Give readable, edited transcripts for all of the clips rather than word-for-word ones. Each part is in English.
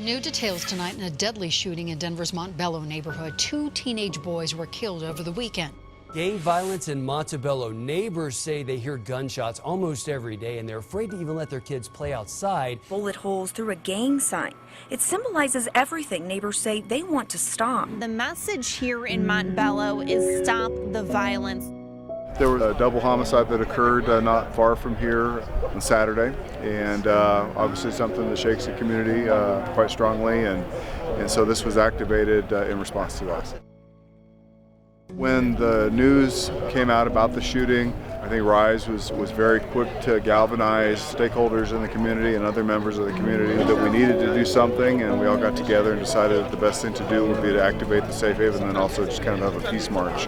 New details tonight in a deadly shooting in Denver's Montebello neighborhood. 2 teenage boys were killed over the weekend. Gang violence in Montebello. Neighbors say they hear gunshots almost every day and they're afraid to even let their kids play outside. Bullet holes through a gang sign. It symbolizes everything neighbors say they want to stop. The message here in Montebello is stop the violence. There was a double homicide that occurred not far from here on Saturday, and obviously something that shakes the community quite strongly, and so this was activated in response to that. When the news came out about the shooting, I think RISE was very quick to galvanize stakeholders in the community and other members of the community that we needed to do something, and we all got together and decided that the best thing to do would be to activate the Safe Haven and then also just kind of have a peace march.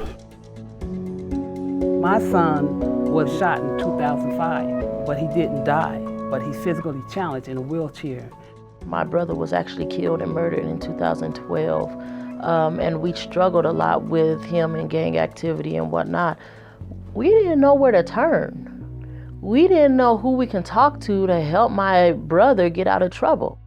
My son was shot in 2005, but he didn't die, but he's physically challenged in a wheelchair. My brother was actually killed and murdered in 2012, and we struggled a lot with him and gang activity and whatnot. We didn't know where to turn. We didn't know who we can talk to help my brother get out of trouble.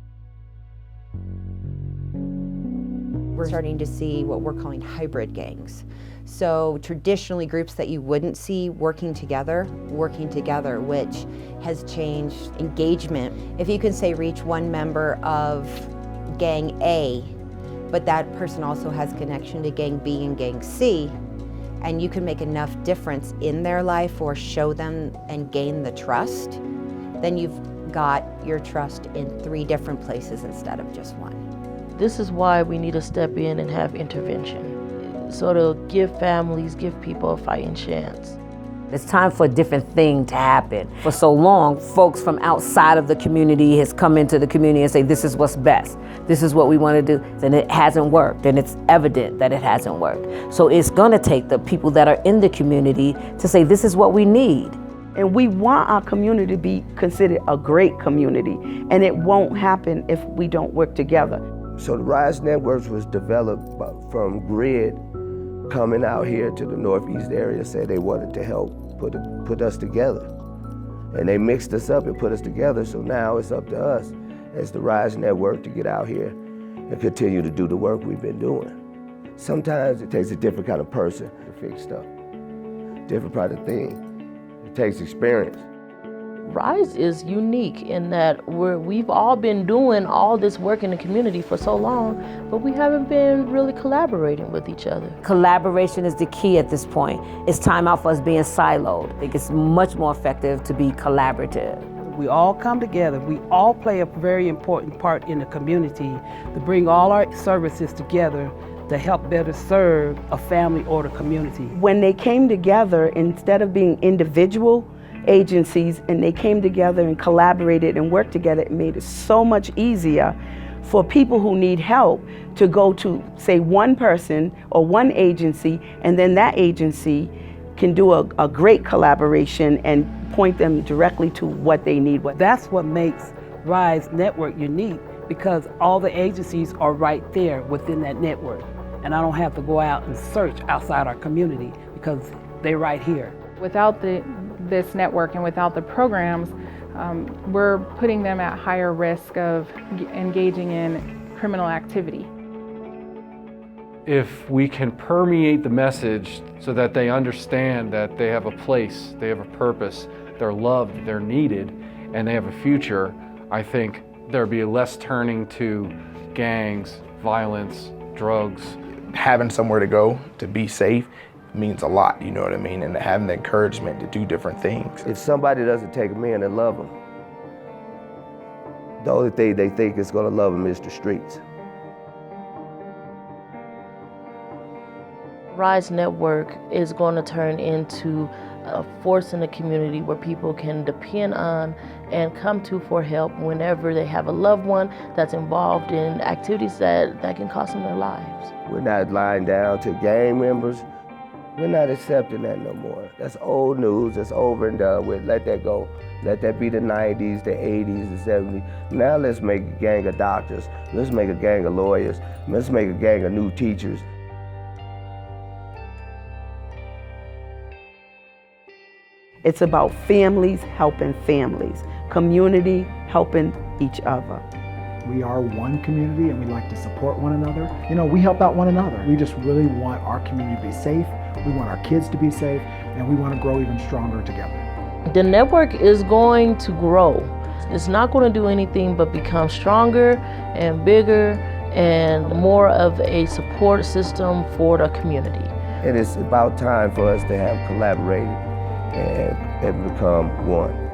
We're starting to see what we're calling hybrid gangs. So traditionally groups that you wouldn't see working together, which has changed engagement. If you can say reach one member of gang A, but that person also has connection to gang B and gang C, and you can make enough difference in their life or show them and gain the trust, then you've got your trust in 3 different places instead of just one. This is why we need to step in and have intervention. Sort of give families, give people a fighting chance. It's time for a different thing to happen. For so long, folks from outside of the community has come into the community and say, this is what's best. This is what we want to do. Then it hasn't worked, and it's evident that it hasn't worked. So it's gonna take the people that are in the community to say, this is what we need. And we want our community to be considered a great community, and it won't happen if we don't work together. So the RISE Networks was developed from GRID coming out here to the Northeast area, said they wanted to help put us together. And they mixed us up and put us together, so now it's up to us as the RISE Network to get out here and continue to do the work we've been doing. Sometimes it takes a different kind of person to fix stuff, different kind of thing. It takes experience. RISE is unique in that we've all been doing all this work in the community for so long, but we haven't been really collaborating with each other. Collaboration is the key at this point. It's time out for us being siloed. I think it's much more effective to be collaborative. We all come together. We all play a very important part in the community to bring all our services together to help better serve a family or the community. When they came together, instead of being individual agencies, and they came together and collaborated and worked together, it made it so much easier for people who need help to go to, say, one person or one agency, and then that agency can do a great collaboration and point them directly to what they need. That's what makes RISE Network unique, because all the agencies are right there within that network. And I don't have to go out and search outside our community because they're right here. Without this network and without the programs, we're putting them at higher risk of engaging in criminal activity. If we can permeate the message so that they understand that they have a place, they have a purpose, they're loved, they're needed, and they have a future, I think there'll be less turning to gangs, violence, drugs. Having somewhere to go to be safe means a lot, you know what I mean? And having the encouragement to do different things. If somebody doesn't take them in and love them, the only thing they think is gonna love them is the streets. RISE Network is going to turn into a force in the community where people can depend on and come to for help whenever they have a loved one that's involved in activities that can cost them their lives. We're not lying down to gang members. We're not accepting that no more. That's old news, it's over and done with. Let that go. Let that be the 90s, the 80s, the 70s. Now let's make a gang of doctors. Let's make a gang of lawyers. Let's make a gang of new teachers. It's about families helping families, community helping each other. We are one community and we like to support one another. You know, we help out one another. We just really want our community to be safe. We want our kids to be safe, and we want to grow even stronger together. The network is going to grow. It's not going to do anything but become stronger and bigger and more of a support system for the community. And it's about time for us to have collaborated and become one.